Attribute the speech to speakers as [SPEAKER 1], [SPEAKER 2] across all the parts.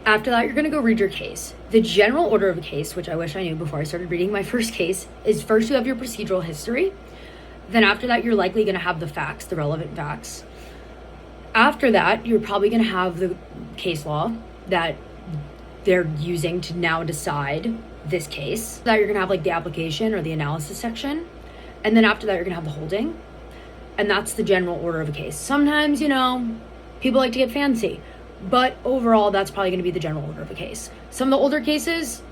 [SPEAKER 1] After that, you're going to go read your case. The general order of a case, which I wish I knew before I started reading my first case, is first you have your procedural history. Then after that, you're likely going to have the facts, the relevant facts. After that, you're probably going to have the case law that they're using to now decide this case. That you're going to have like the application or the analysis section. And then after that, you're going to have the holding. And that's the general order of a case. Sometimes, people like to get fancy. But overall, that's probably going to be the general order of a case. Some of the older cases,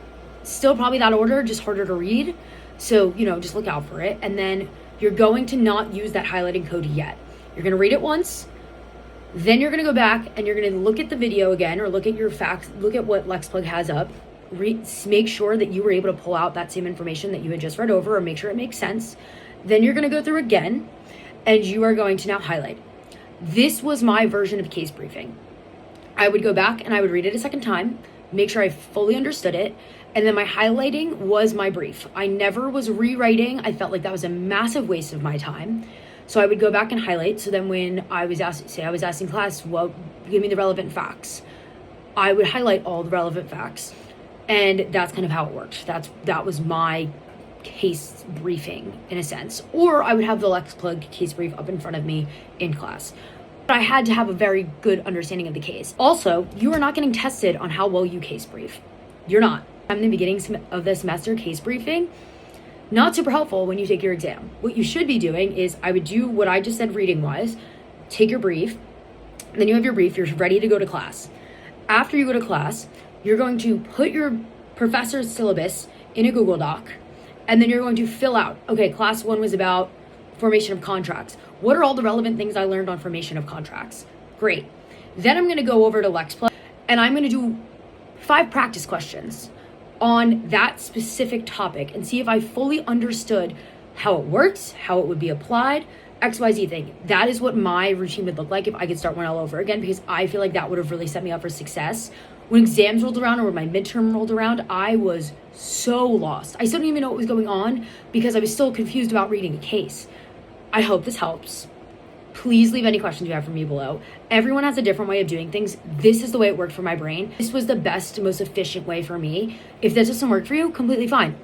[SPEAKER 1] still probably that order, just harder to read. So, just look out for it. And then you're going to not use that highlighting code yet. You're going to read it once. Then you're going to go back and you're going to look at the video again or look at your facts, look at what LexPlug has up. Make sure that you were able to pull out that same information that you had just read over or make sure it makes sense. Then you're going to go through again and you are going to now highlight. This was my version of case briefing. I would go back and I would read it a second time, make sure I fully understood it, and then my highlighting was my brief. I never was rewriting. I felt like that was a massive waste of my time. So I would go back and highlight. So then when I was asking class, well, give me the relevant facts, I would highlight all the relevant facts. And that's kind of how it worked. That was my case briefing in a sense. Or I would have the LexPlug case brief up in front of me in class. But I had to have a very good understanding of the case. Also, you are not getting tested on how well you case brief. You're not. I'm in the beginning of the semester case briefing. Not super helpful when you take your exam. What you should be doing is I would do what I just said reading wise. Take your brief. Then you have your brief. You're ready to go to class. After you go to class, you're going to put your professor's syllabus in a Google Doc. And then you're going to fill out, okay, class 1 was about formation of contracts. What are all the relevant things I learned on formation of contracts? Great. Then I'm going to go over to LexPlug and I'm going to do 5 practice questions on that specific topic and see if I fully understood how it works, how it would be applied, XYZ thing. That is what my routine would look like if I could start one all over again, because I feel like that would have really set me up for success. When exams rolled around or when my midterm rolled around, I was so lost. I still didn't even know what was going on because I was still confused about reading a case. I hope this helps. Please leave any questions you have for me below. Everyone has a different way of doing things. This is the way it worked for my brain. This was the best, most efficient way for me. If this doesn't work for you, completely fine.